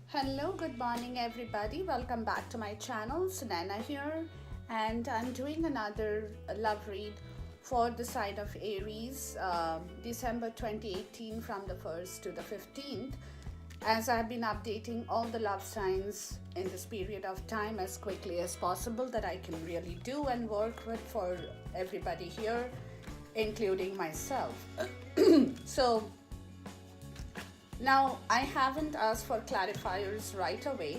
Hello, good morning, everybody. Welcome back to my channel. Sunana here, and I'm doing another love read for the sign of Aries, December 2018 from the 1st to the 15th. As I've been updating all the love signs in this period of time as quickly as possible that I can really do and work with for everybody here, including myself. So, now, I haven't asked for clarifiers right away,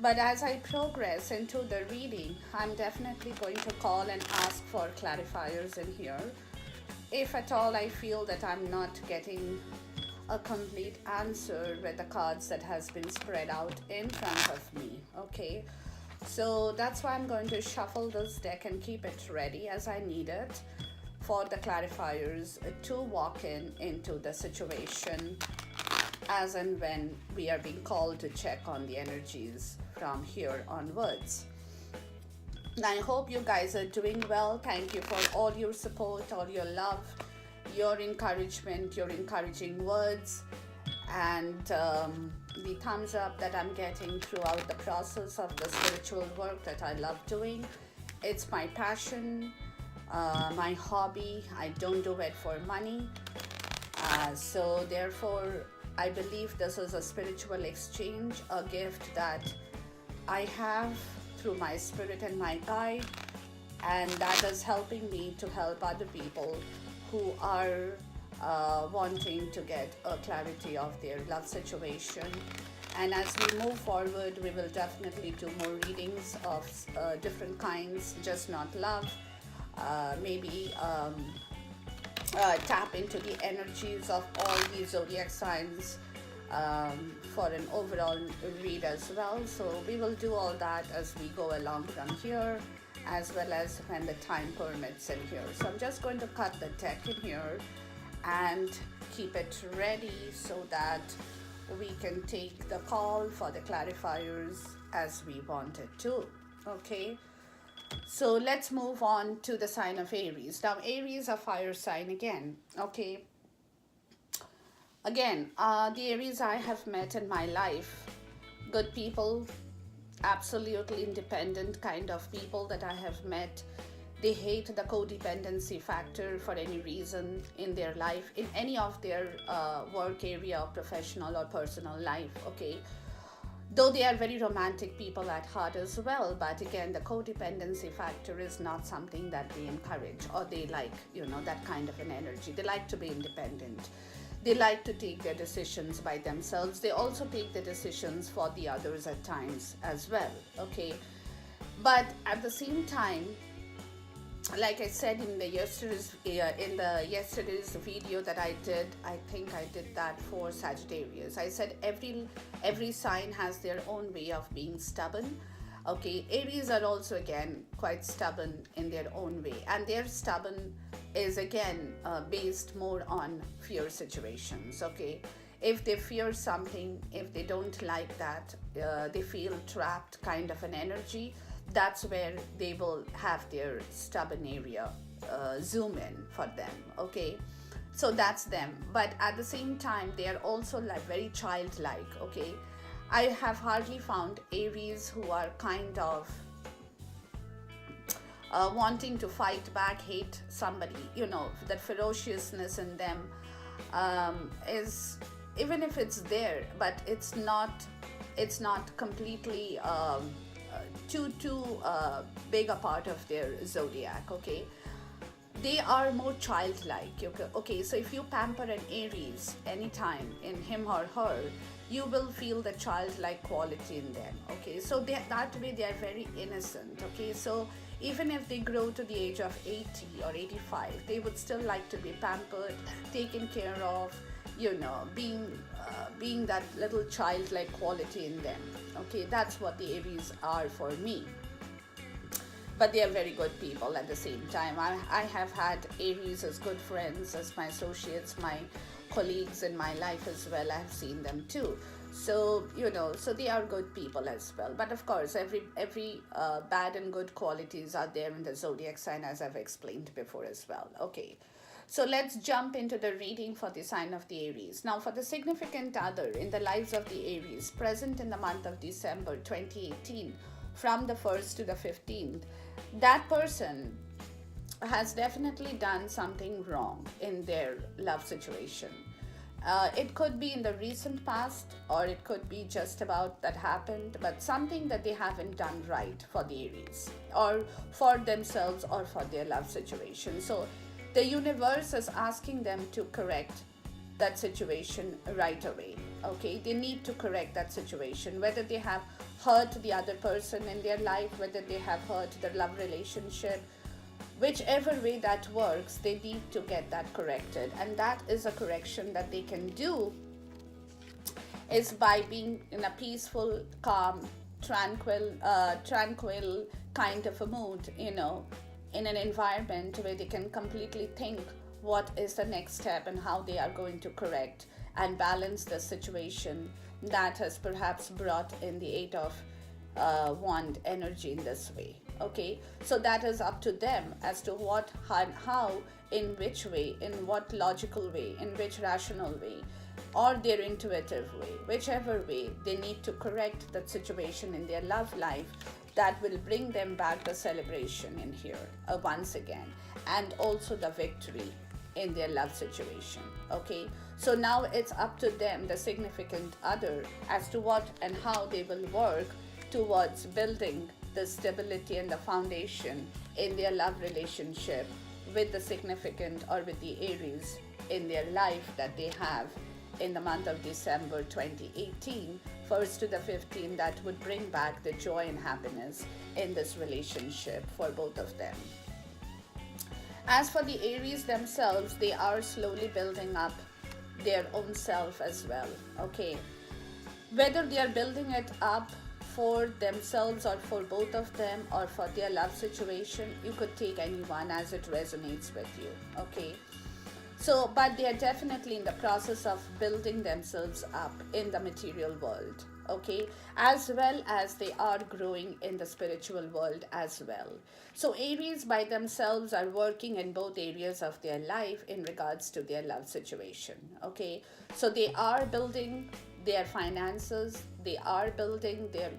but as I progress into the reading, I'm definitely going to call and ask for clarifiers in here. If at all I feel that I'm not getting a complete answer with the cards that has been spread out in front of me, okay? So that's why I'm going to shuffle this deck and keep it ready as I need it for the clarifiers to walk into the situation as and when we are being called to check on the energies from here onwards. I hope you guys are doing well. Thank you for all your support, all your love, your encouragement, your encouraging words, and the thumbs up that I'm getting throughout the process of the spiritual work that I love doing. It's my passion, my hobby. I don't do it for money. So therefore, I believe this is a spiritual exchange, a gift that I have through my spirit and my guide, and that is helping me to help other people who are wanting to get a clarity of their love situation. And as we move forward, we will definitely do more readings of different kinds, just not love. Maybe tap into the energies of all the zodiac signs for an overall read as well. So we will do all that as we go along from here, as well as when the time permits in here. So I'm just going to cut the deck in here and keep it ready so that we can take the call for the clarifiers as we wanted to. Okay. So let's move on to the sign of Aries. Now, Aries, a fire sign again. Okay. Again, the Aries I have met in my life, good people, absolutely independent kind of people that I have met. They hate the codependency factor for any reason in their life, in any of their work area, professional or personal life. Okay. Though they are very romantic people at heart as well, but again, the codependency factor is not something that they encourage, or they like, that kind of an energy. They like to be independent. They like to take their decisions by themselves. They also take the decisions for the others at times as well, okay? But at the same time, like I said in the yesterday's video that I did, I think I did that for Sagittarius. I said every sign has their own way of being stubborn. Okay, Aries are also again quite stubborn in their own way, and their stubborn is again based more on fear situations. Okay, if they fear something, if they don't like that, they feel trapped kind of an energy, that's where they will have their stubborn area zoom in for them. Okay, so that's them. But at the same time, they are also like very childlike. Okay, I have hardly found Aries who are kind of wanting to fight back, hate somebody. That ferociousness in them is, even if it's there, but it's not completely too big a part of their zodiac. Okay, they are more childlike. Okay, so if you pamper an Aries anytime in him or her, you will feel the childlike quality in them. Okay, so that way they are very innocent. Okay, so even if they grow to the age of 80 or 85, they would still like to be pampered, taken care of, being that little childlike quality in them. Okay, that's what the Aries are for me. But they are very good people at the same time. I have had Aries as good friends, as my associates, my colleagues in my life as well. I have seen them too. So, so they are good people as well. But of course, every bad and good qualities are there in the zodiac sign, as I've explained before as well. Okay. So let's jump into the reading for the sign of the Aries. Now, for the significant other in the lives of the Aries, present in the month of December 2018, from the 1st to the 15th, that person has definitely done something wrong in their love situation. It could be in the recent past, or it could be just about that happened, but something that they haven't done right for the Aries, or for themselves, or for their love situation. So the universe is asking them to correct that situation right away. Okay, they need to correct that situation, whether they have hurt the other person in their life, whether they have hurt their love relationship, whichever way that works, they need to get that corrected. And that is a correction that they can do is by being in a peaceful, calm, tranquil kind of a mood, in an environment where they can completely think what is the next step and how they are going to correct and balance the situation that has perhaps brought in the Eight of Wand energy in this way. Okay, so that is up to them as to what, how, in which way, in what logical way, in which rational way, or their intuitive way, whichever way they need to correct that situation in their love life that will bring them back the celebration in here once again, and also the victory in their love situation. Okay, so now it's up to them, the significant other, as to what and how they will work towards building the stability and the foundation in their love relationship with the significant or with the Aries in their life that they have in the month of December 2018, 1st to the 15th, that would bring back the joy and happiness in this relationship for both of them. As for the Aries themselves, they are slowly building up their own self as well. Okay, whether they are building it up for themselves or for both of them or for their love situation, you could take anyone as it resonates with you. Okay, so but they are definitely in the process of building themselves up in the material world. Okay, as well as they are growing in the spiritual world as well. So Aries by themselves are working in both areas of their life in regards to their love situation. Okay, so they are building their finances, they are building their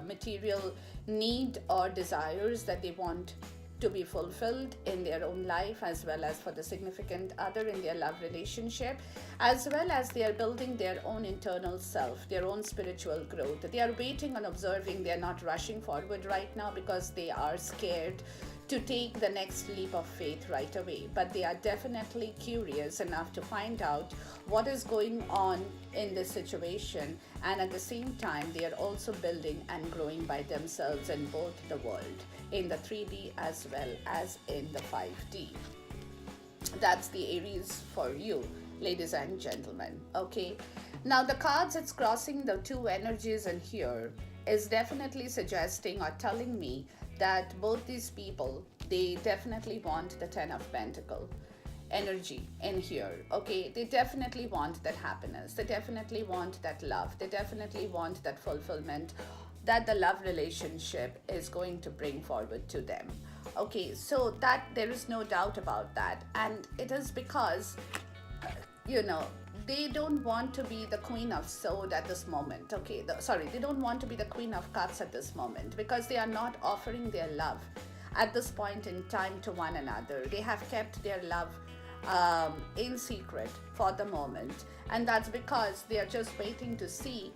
material need or desires that they want to be fulfilled in their own life, as well as for the significant other in their love relationship, as well as they are building their own internal self, their own spiritual growth. They are waiting and observing. They are not rushing forward right now because they are scared to take the next leap of faith right away, but they are definitely curious enough to find out what is going on in this situation, and at the same time they are also building and growing by themselves in both the world, in the 3D as well as in the 5D. That's the Aries for you, ladies and gentlemen. Okay, now the cards it's crossing the two energies in here is definitely suggesting or telling me that both these people, they definitely want the 10 of Pentacle energy in here. Okay, they definitely want that happiness, they definitely want that love, they definitely want that fulfillment that the love relationship is going to bring forward to them. Okay, so that there is no doubt about that, and it is because they don't want to be the Queen of Swords at this moment. Okay, they don't want to be the Queen of Cups at this moment, because they are not offering their love at this point in time to one another. They have kept their love in secret for the moment, and that's because they are just waiting to see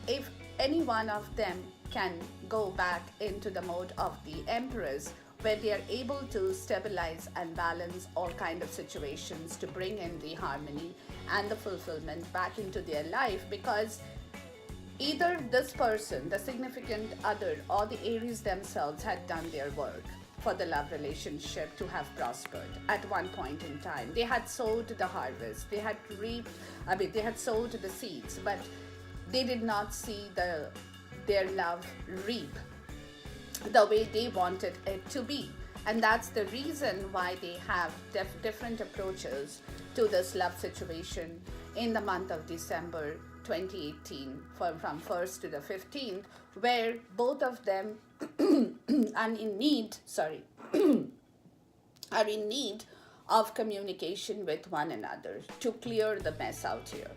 if any one of them can go back into the mode of the Empress, where they are able to stabilize and balance all kind of situations to bring in the harmony and the fulfillment back into their life, because either this person, the significant other, or the Aries themselves had done their work for the love relationship to have prospered at one point in time. They had sowed the harvest, they had they had sowed the seeds, but they did not see their love reap the way they wanted it to be. And that's the reason why they have different approaches to this love situation in the month of December 2018, from 1st to the 15th, where both of them are in need of communication with one another to clear the mess out here.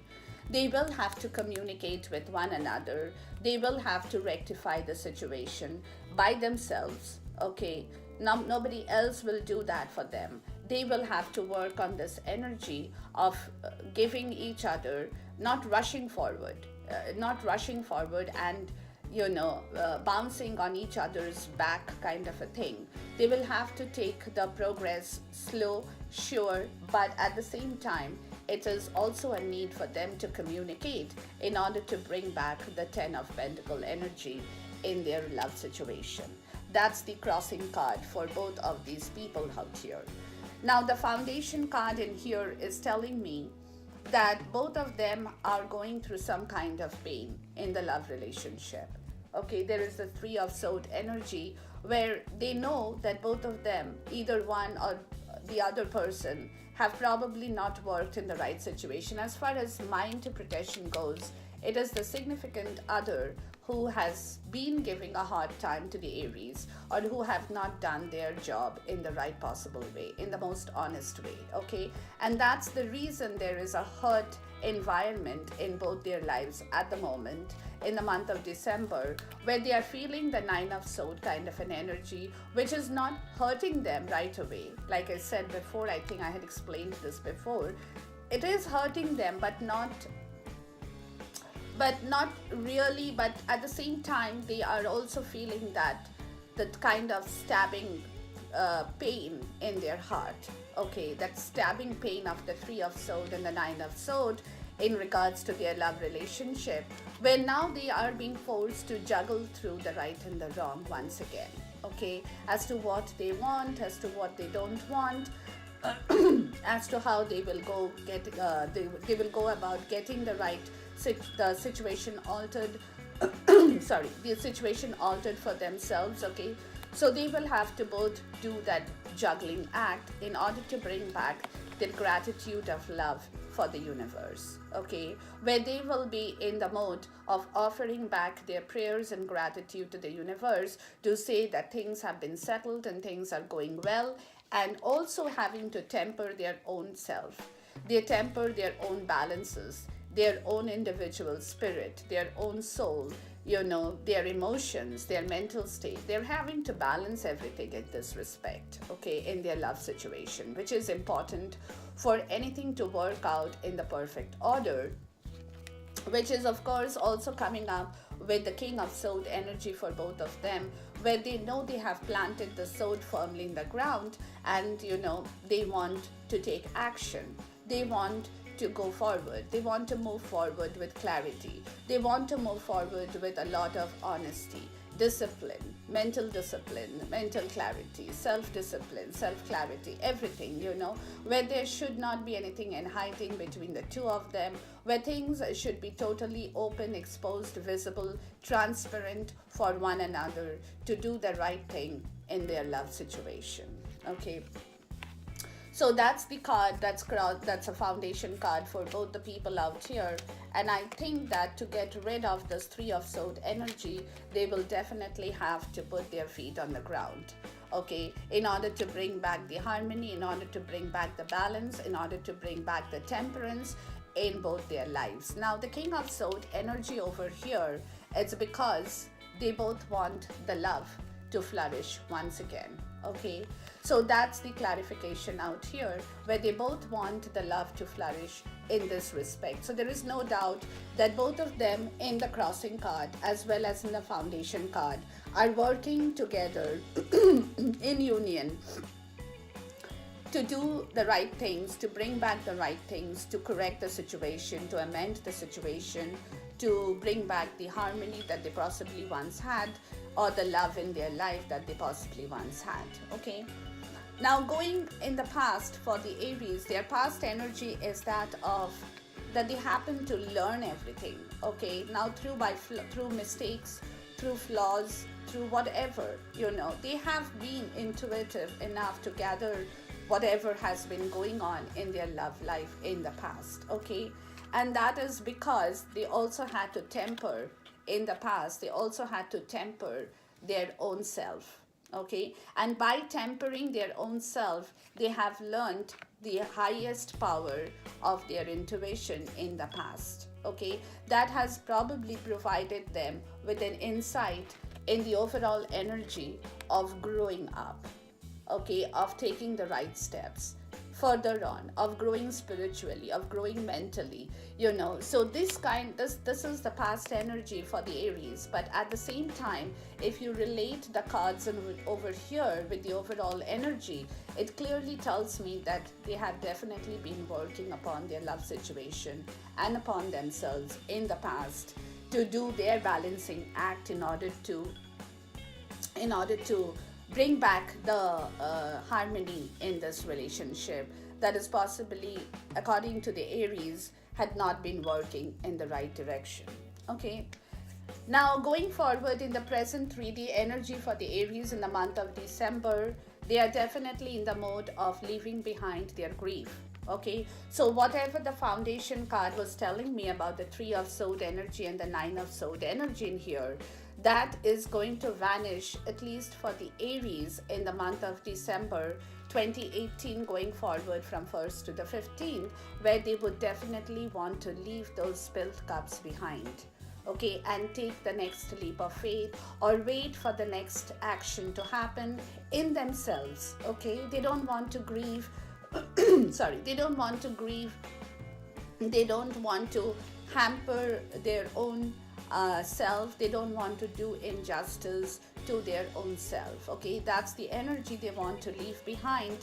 They will have to communicate with one another. They will have to rectify the situation by themselves. Okay, nobody else will do that for them. They will have to work on this energy of giving each other, not rushing forward, and bouncing on each other's back kind of a thing. They will have to take the progress slow, sure, but at the same time, it is also a need for them to communicate in order to bring back the Ten of Pentacle energy in their love situation. That's the crossing card for both of these people out here. Now, the foundation card in here is telling me that both of them are going through some kind of pain in the love relationship. Okay, there is the Three of Swords energy where they know that both of them, either one or the other person, have probably not worked in the right situation. As far as my interpretation goes, it is the significant other who has been giving a hard time to the Aries, or who have not done their job in the right possible way, in the most honest way, okay? And that's the reason there is a hurt environment in both their lives at the moment, in the month of December, where they are feeling the Nine of Swords kind of an energy, which is not hurting them right away. Like I said before, I think I had explained this before, it is hurting them, but not really. But at the same time, they are also feeling that kind of stabbing pain in their heart. Okay, that stabbing pain of the Three of Swords and the Nine of Swords in regards to their love relationship, where now they are being forced to juggle through the right and the wrong once again. Okay, as to what they want, as to what they don't want, as to how they will they will go about getting the right the situation altered. Sorry, the situation altered for themselves. Okay, so they will have to both do that juggling act in order to bring back the gratitude of love for the universe. Okay, where they will be in the mode of offering back their prayers and gratitude to the universe to say that things have been settled and things are going well, and also having to temper their own self. They temper their own balances, their own individual spirit, their own soul, their emotions, their mental state. They're having to balance everything in this respect, okay, in their love situation, which is important for anything to work out in the perfect order, which is of course also coming up with the King of Swords energy for both of them, where they know they have planted the sword firmly in the ground, and they want to take action. They want to go forward. They want to move forward with clarity. They want to move forward with a lot of honesty, discipline, mental clarity, self-discipline, self-clarity, everything, where there should not be anything in hiding between the two of them, where things should be totally open, exposed, visible, transparent for one another to do the right thing in their love situation. Okay. So that's the card, that's a foundation card for both the people out here. And I think that to get rid of this Three of Swords energy, they will definitely have to put their feet on the ground. Okay, in order to bring back the harmony, in order to bring back the balance, in order to bring back the temperance in both their lives. Now, the King of Swords energy over here, it's because they both want the love to flourish once again. Okay, so that's the clarification out here, where they both want the love to flourish in this respect. So there is no doubt that both of them in the crossing card as well as in the foundation card are working together in union to do the right things, to bring back the right things, to correct the situation, to amend the situation, to bring back the harmony that they possibly once had, or the love in their life that they possibly once had. Okay, now going in the past for the Aries, their past energy is that they happen to learn everything. Okay, now through mistakes, through flaws, through whatever, they have been intuitive enough to gather whatever has been going on in their love life in the past. Okay, and that is because they also had to temper in the past. They also had to temper their own self. Okay, and by tempering their own self, they have learned the highest power of their intuition in the past. Okay, that has probably provided them with an insight in the overall energy of growing up, okay, of taking the right steps further on, of growing spiritually, of growing mentally, so this is the past energy for the Aries. But at the same time, if you relate the cards over here with the overall energy, it clearly tells me that they have definitely been working upon their love situation and upon themselves in the past to do their balancing act in order to bring back the harmony in this relationship that is possibly, according to the Aries, had not been working in the right direction. Okay. Now, going forward in the present 3D energy for the Aries in the month of December, they are definitely in the mode of leaving behind their grief. Okay, so whatever the foundation card was telling me about the 3 of Sword energy and the 9 of Sword energy in here, that is going to vanish, at least for the Aries, in the month of December 2018, going forward from 1st to the 15th, where they would definitely want to leave those spilled cups behind. Okay, and take the next leap of faith or wait for the next action to happen in themselves. Okay, they don't want to grieve. Sorry, they don't want to grieve. They don't want to hamper their own self. They don't want to do injustice to their own self. Okay, that's the energy they want to leave behind.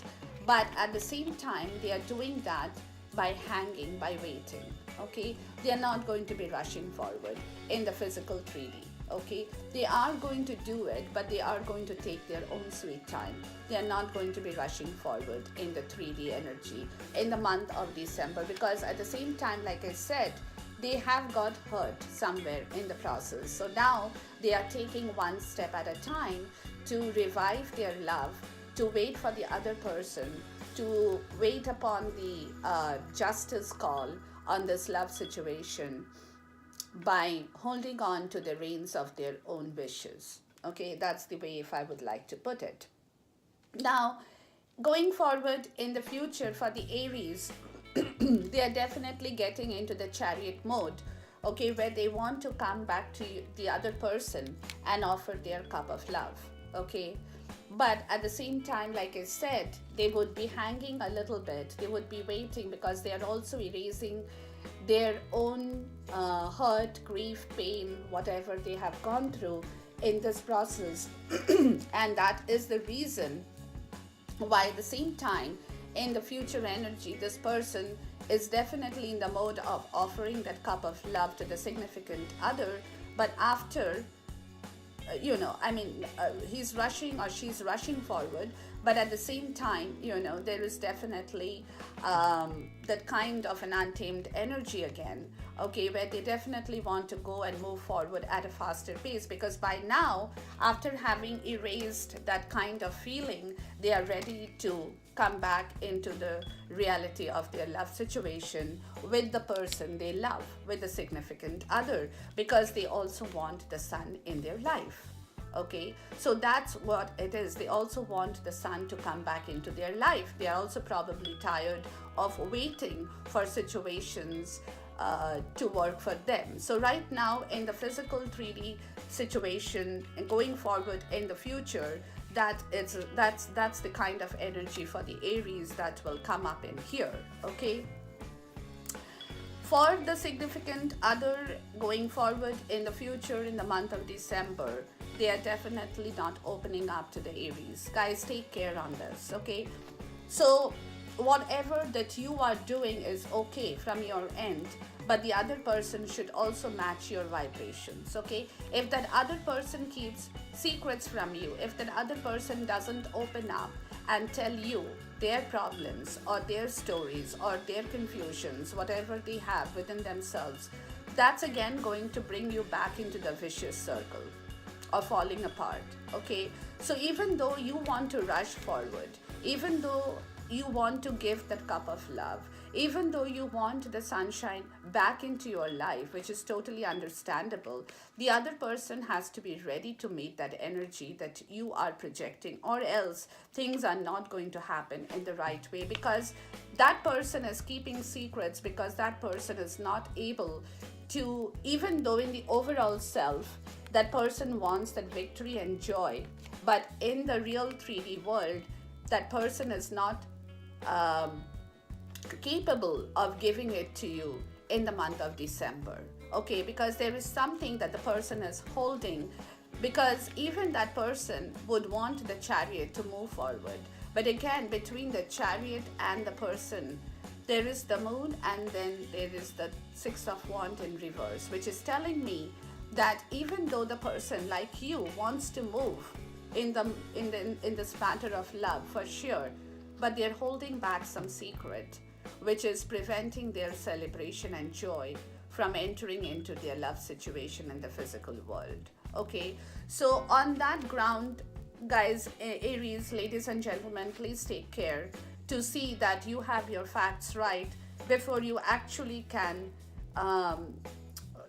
But at the same time, they are doing that by hanging, by waiting. Okay, they are not going to be rushing forward in the physical 3D. Okay, they are going to do it, but they are going to take their own sweet time. They are not going to be rushing forward in the 3D energy in the month of December, because at the same time, like I said, they have got hurt somewhere in the process. So now they are taking one step at a time to revive their love, to wait for the other person, to wait upon the justice call on this love situation by holding on to the reins of their own wishes. Okay, that's the way if I would like to put it. Now, going forward in the future for the Aries, they are definitely getting into the chariot mode, okay, where they want to come back to the other person and offer their cup of love, okay. But at the same time, like I said, they would be hanging a little bit. They would be waiting because they are also erasing their own hurt, grief, pain, whatever they have gone through in this process. And that is the reason why at the same time, in the future energy, this person is definitely in the mode of offering that cup of love to the significant other. But after he's rushing or she's rushing forward, but at the same time, there is definitely that kind of an untamed energy again, okay, where they definitely want to go and move forward at a faster pace, because by now, after having erased that kind of feeling, they are ready to come back into the reality of their love situation with the person they love, with the significant other, because they also want the sun in their life. Okay, so that's what it is. They also want the sun to come back into their life. They are also probably tired of waiting for situations to work for them. So right now in the physical 3D situation and going forward in the future, that's the kind of energy for the Aries that will come up in here. Okay, for the significant other going forward in the future in the month of December, they are definitely not opening up to the Aries. Guys, take care on this, okay? So whatever that you are doing is okay from your end, but the other person should also match your vibrations, okay? If that other person keeps secrets from you, if that other person doesn't open up and tell you their problems or their stories or their confusions, whatever they have within themselves, that's again going to bring you back into the vicious circle of falling apart, okay? So even though you want to rush forward, even though you want to give that cup of love, even though you want the sunshine back into your life, which is totally understandable. The other person has to be ready to meet that energy that you are projecting, or else things are not going to happen in the right way, because that person is keeping secrets, because that person is not able to, even though in the overall self that person wants that victory and joy, but in the real 3D world that person is not um, capable of giving it to you in the month of December. Okay, because there is something that the person is holding, because even that person would want the chariot to move forward. But again, between the chariot and the person, there is the moon, and then there is the Six of Wands in reverse, which is telling me that even though the person like you wants to move in this matter of love for sure, but they're holding back some secret, which is preventing their celebration and joy from entering into their love situation in the physical world. Okay, so on that ground, guys, Aries, ladies and gentlemen, please take care to see that you have your facts right before you actually can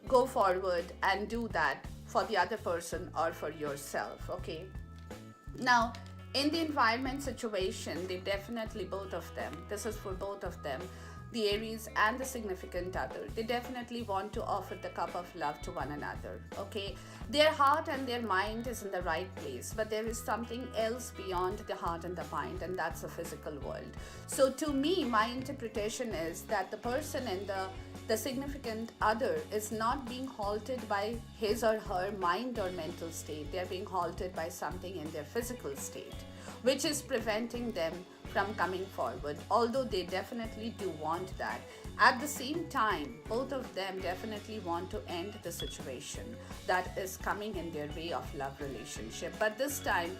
go forward and do that for the other person or for yourself. Okay, now in the environment situation, they definitely, both of them, this is for both of them, the Aries and the significant other, they definitely want to offer the cup of love to one another. Okay, their heart and their mind is in the right place, but there is something else beyond the heart and the mind, and that's the physical world. So to me, my interpretation is that the person in the significant other is not being halted by his or her mind or mental state. They're being halted by something in their physical state, which is preventing them from coming forward, although they definitely do want that. At the same time, both of them definitely want to end the situation that is coming in their way of love relationship. But this time,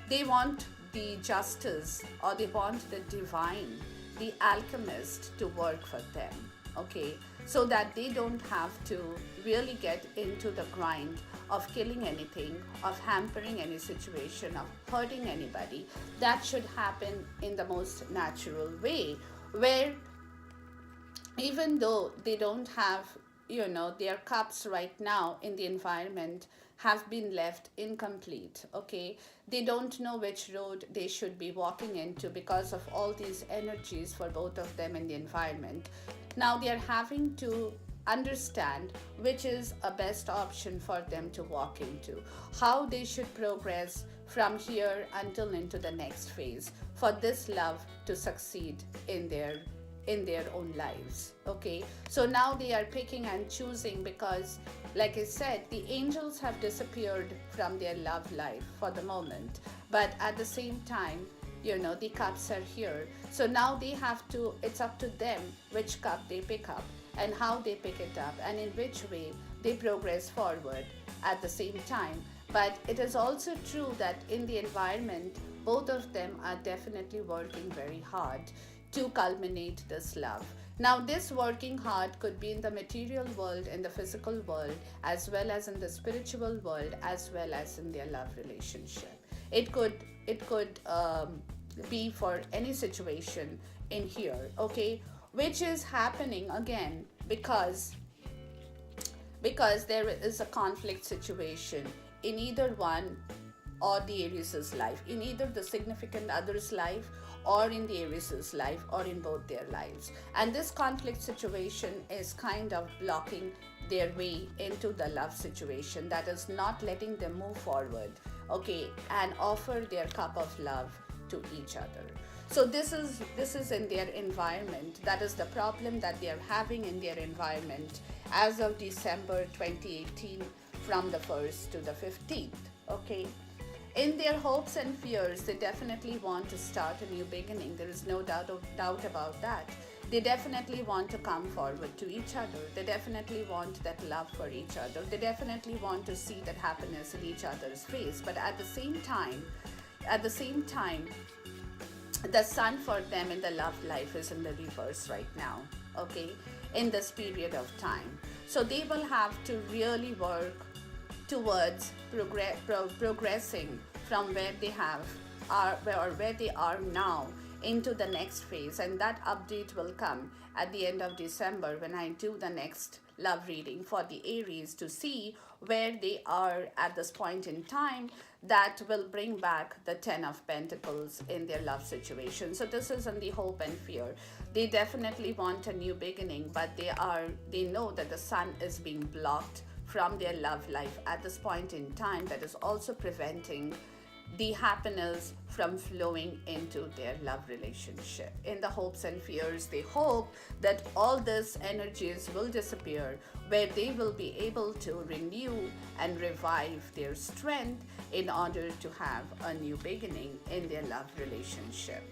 they want the justice, or they want the divine, the alchemist to work for them. Okay, so that they don't have to really get into the grind of killing anything, of hampering any situation, of hurting anybody. That should happen in the most natural way, where even though they don't have, their cups right now in the environment have been left incomplete. Okay, they don't know which road they should be walking into because of all these energies for both of them in the environment. Now they are having to understand which is a best option for them to walk into, how they should progress from here until into the next phase for this love to succeed in their own lives. Okay, so now they are picking and choosing, because like I said, the angels have disappeared from their love life for the moment, but at the same time, the cups are here. So now they have to, it's up to them which cup they pick up and how they pick it up and in which way they progress forward at the same time. But it is also true that in the environment, both of them are definitely working very hard to culminate this love. Now, this working hard could be in the material world, in the physical world, as well as in the spiritual world, as well as in their love relationship. It could be for any situation in here, okay, which is happening again because there is a conflict situation in either one or the Aries' life, in either the significant other's life or in the Aries' life, or in both their lives. And this conflict situation is kind of blocking their way into the love situation, that is not letting them move forward, okay, and offer their cup of love to each other. So this is in their environment. That is the problem that they are having in their environment as of December 2018, from the 1st to the 15th. Okay, in their hopes and fears, they definitely want to start a new beginning. There is no doubt about that. They definitely want to come forward to each other. They definitely want that love for each other. They definitely want to see that happiness in each other's face. But at the same time, the sun for them in the love life is in the reverse right now, okay, in this period of time. So they will have to really work towards progressing from where they are now into the next phase, and that update will come at the end of December when I do the next love reading for the Aries to see where they are at this point in time. That will bring back the 10 of Pentacles in their love situation. So this is on the hope and fear. They definitely want a new beginning, but they know that the sun is being blocked from their love life at this point in time. That is also preventing the happiness from flowing into their love relationship. In the hopes and fears, they hope that all these energies will disappear, where they will be able to renew and revive their strength in order to have a new beginning in their love relationship.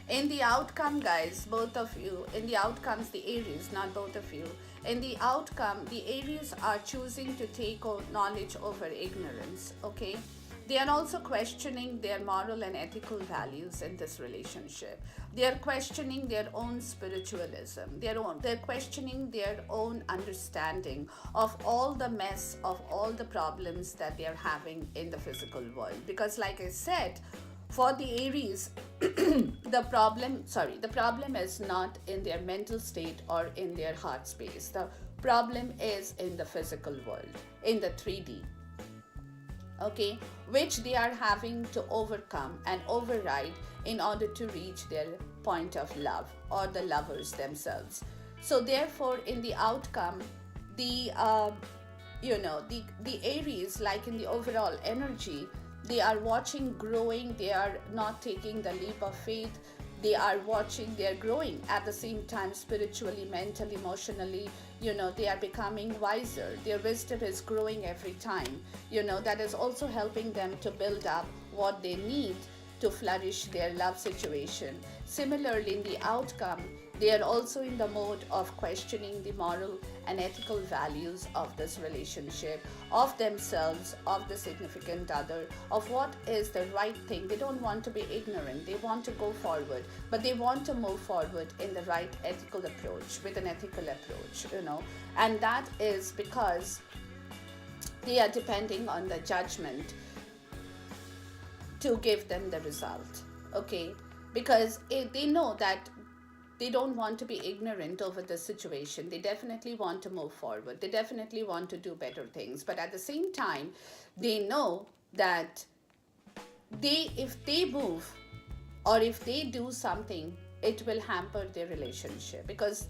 In the outcome, guys, both of you, in the outcomes, the Aries, not both of you, in the outcome, the Aries are choosing to take knowledge over ignorance, okay? They are also questioning their moral and ethical values in this relationship. They are questioning their own spiritualism. They're questioning their own understanding of all the mess, of all the problems that they are having in the physical world. Because like I said, for the Aries, the problem is not in their mental state or in their heart space. The problem is in the physical world, in the 3D. Okay, which they are having to overcome and override in order to reach their point of love, or the lovers themselves. So therefore, in the outcome, the Aries, like in the overall energy, they are watching growing. They are not taking the leap of faith. They are watching, they are growing at the same time, spiritually, mentally, emotionally. They are becoming wiser. Their wisdom is growing every time. That is also helping them to build up what they need to flourish their love situation. Similarly, in the outcome, they are also in the mode of questioning the moral and ethical values of this relationship, of themselves, of the significant other, of what is the right thing. They don't want to be ignorant. They want to go forward, but they want to move forward in the right ethical approach, with an ethical approach, And that is because they are depending on the judgment to give them the result, okay? Because they know that they don't want to be ignorant over the situation. They definitely want to move forward. They definitely want to do better things. But at the same time, they know that if they move or if they do something, it will hamper their relationship. Because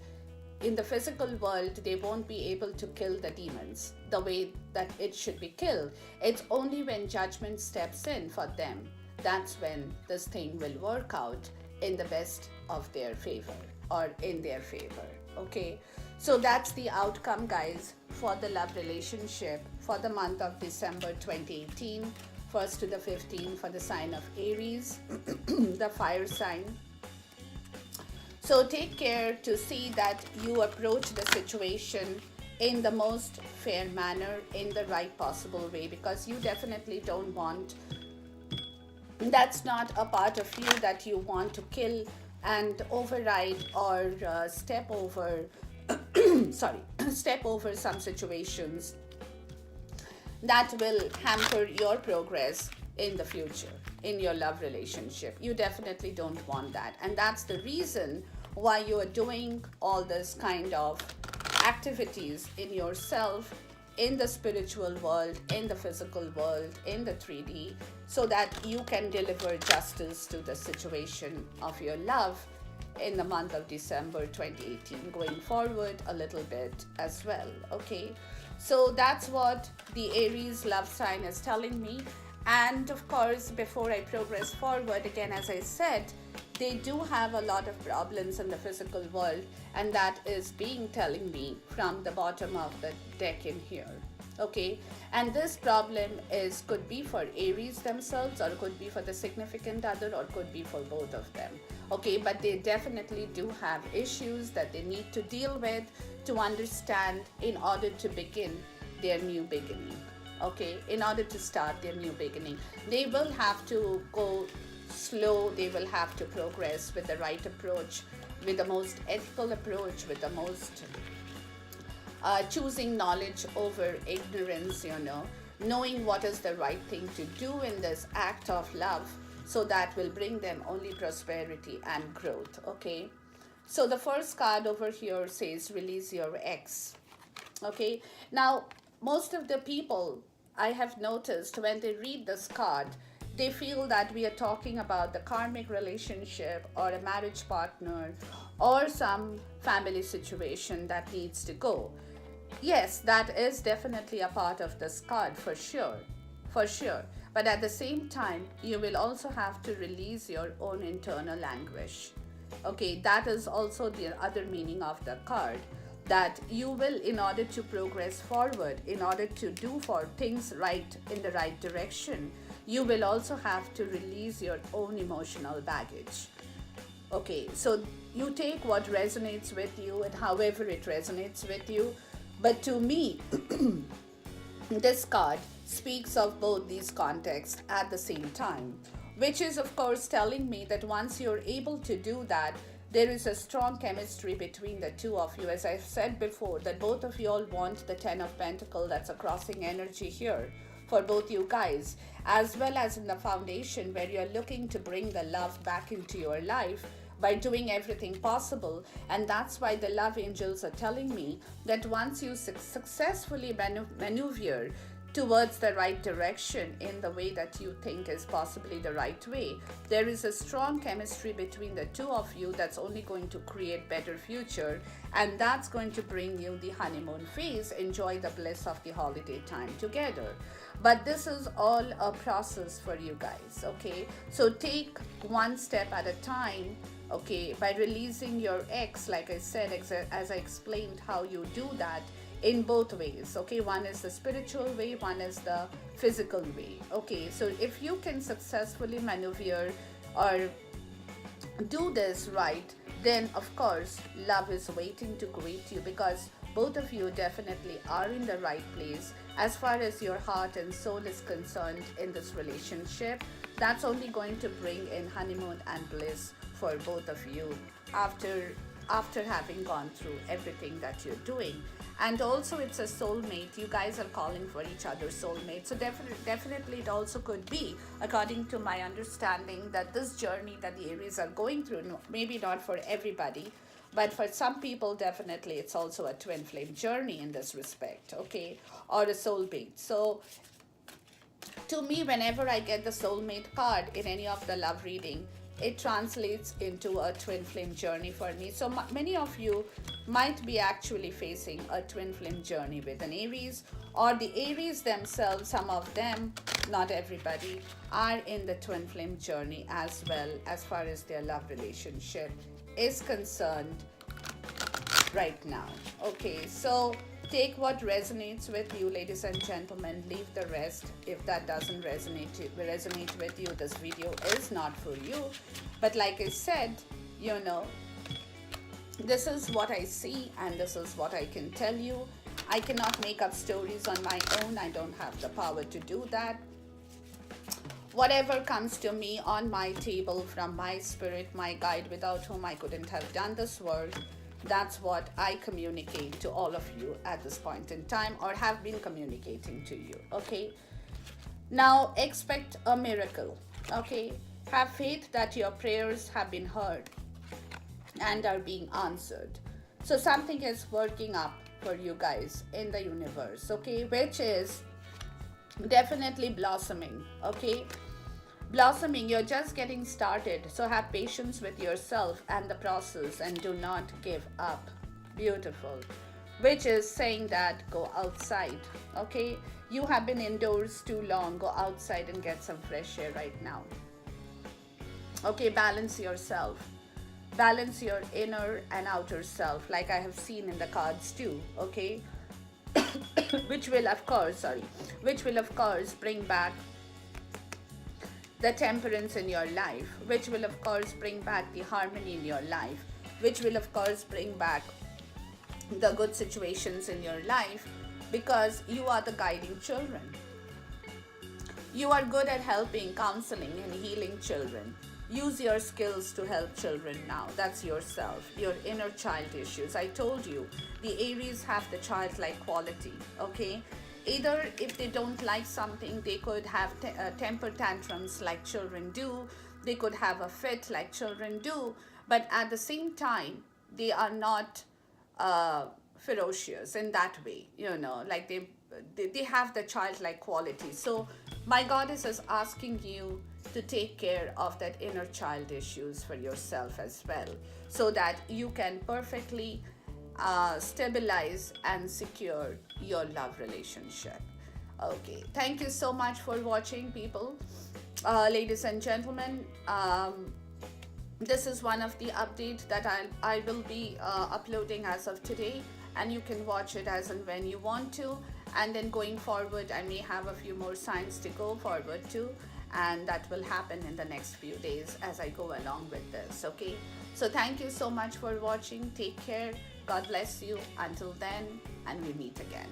in the physical world, they won't be able to kill the demons the way that it should be killed. It's only when judgment steps in for them, that's when this thing will work out in the best of their favor, or in their favor, okay? So that's the outcome, guys, for the love relationship for the month of December 2018, 1st to the 15th, for the sign of Aries, the fire sign. So take care to see that you approach the situation in the most fair manner, in the right possible way, because you definitely don't want, that's not a part of you that you want to kill and override or step over step over some situations that will hamper your progress in the future in your love relationship. You definitely don't want that, and that's the reason why you are doing all this kind of activities in yourself, in the spiritual world, in the physical world, in the 3D, so that you can deliver justice to the situation of your love in the month of December 2018, going forward a little bit as well, okay? So that's what the Aries love sign is telling me. And of course, before I progress forward, again, as I said, they do have a lot of problems in the physical world, and that is being telling me from the bottom of the deck in here, okay? And this problem could be for Aries themselves, or could be for the significant other, or could be for both of them, okay? But they definitely do have issues that they need to deal with, to understand, in order to begin their new beginning, okay? In order to start their new beginning, they will have to go slow. They will have to progress with the right approach, with the most ethical approach, with the most choosing knowledge over ignorance, knowing what is the right thing to do in this act of love, So that will bring them only prosperity and growth. Okay, so the first card over here says release your ex. Okay, now most of the people, I have noticed, when they read this card, they feel that we are talking about the karmic relationship or a marriage partner or some family situation that needs to go. Yes, that is definitely a part of this card for sure, for sure. But at the same time, you will also have to release your own internal anguish. Okay, that is also the other meaning of the card, that you will, in order to progress forward, in order to do for things right in the right direction, you will also have to release your own emotional baggage. Okay, so you take what resonates with you and however it resonates with you. But to me, this card speaks of both these contexts at the same time, which is, of course, telling me that once you're able to do that, there is a strong chemistry between the two of you. As I've said before, that both of you all want the Ten of Pentacles, that's a crossing energy here for both you guys, as well as in the foundation where you're looking to bring the love back into your life by doing everything possible. And that's why the love angels are telling me that once you successfully maneuver towards the right direction in the way that you think is possibly the right way, there is a strong chemistry between the two of you that's only going to create better future, and that's going to bring you the honeymoon phase, enjoy the bliss of the holiday time together. But this is all a process for you guys. Okay, so take one step at a time. Okay, by releasing your ex, like I said, as I explained how you do that in both ways. Okay, one is the spiritual way, one is the physical way. Okay, so if you can successfully maneuver or do this right, then of course love is waiting to greet you, because both of you definitely are in the right place as far as your heart and soul is concerned in this relationship. That's only going to bring in honeymoon and bliss for both of you after having gone through everything that you're doing. And also it's a soulmate. You guys are calling for each other soulmate. So definitely it also could be, according to my understanding, that this journey that the Aries are going through, maybe not for everybody, but for some people definitely it's also a twin flame journey in this respect. Okay, or a soulmate. So to me, whenever I get the soulmate card in any of the love reading, it translates into a twin flame journey for me. So many of you might be actually facing a twin flame journey with an Aries, or the Aries themselves, some of them, not everybody, are in the twin flame journey as well, as far as their love relationship is concerned right now. Okay, so take what resonates with you, ladies and gentlemen. Leave the rest. If that doesn't resonate with you, this video is not for you. But like I said, you know, this is what I see and this is what I can tell you. I cannot make up stories on my own. I don't have the power to do that. Whatever comes to me on my table from my spirit, my guide, without whom I couldn't have done this work, that's what I communicate to all of you at this point in time, or have been communicating to you. Okay, now expect a miracle. Okay, have faith that your prayers have been heard and are being answered. So something is working up for you guys in the universe, okay, which is definitely blossoming. Okay, blossoming, you're just getting started, so have patience with yourself and the process and do not give up. Beautiful. Which is saying that go outside. Okay, you have been indoors too long. Go outside and get some fresh air right now. Okay, balance yourself, balance your inner and outer self, like I have seen in the cards too. Okay, which will of course bring back the temperance in your life, which will of course bring back the harmony in your life, which will of course bring back the good situations in your life, because you are the guiding children. You are good at helping, counseling and healing children. Use your skills to help children now. That's yourself, your inner child issues. I told you, the Aries have the childlike quality, okay? Either if they don't like something, they could have temper tantrums like children do, they could have a fit like children do, but at the same time, they are not uh, ferocious in that way, like they have the childlike quality. So my goddess is asking you to take care of that inner child issues for yourself as well, so that you can perfectly stabilize and secure your love relationship. Okay, thank you so much for watching, people. Ladies and gentlemen, this is one of the updates that I will be uploading as of today, and you can watch it as and when you want to. And then going forward, I may have a few more signs to go forward to, and that will happen in the next few days as I go along with this. Okay, so thank you so much for watching. Take care. God bless you until then, and we meet again.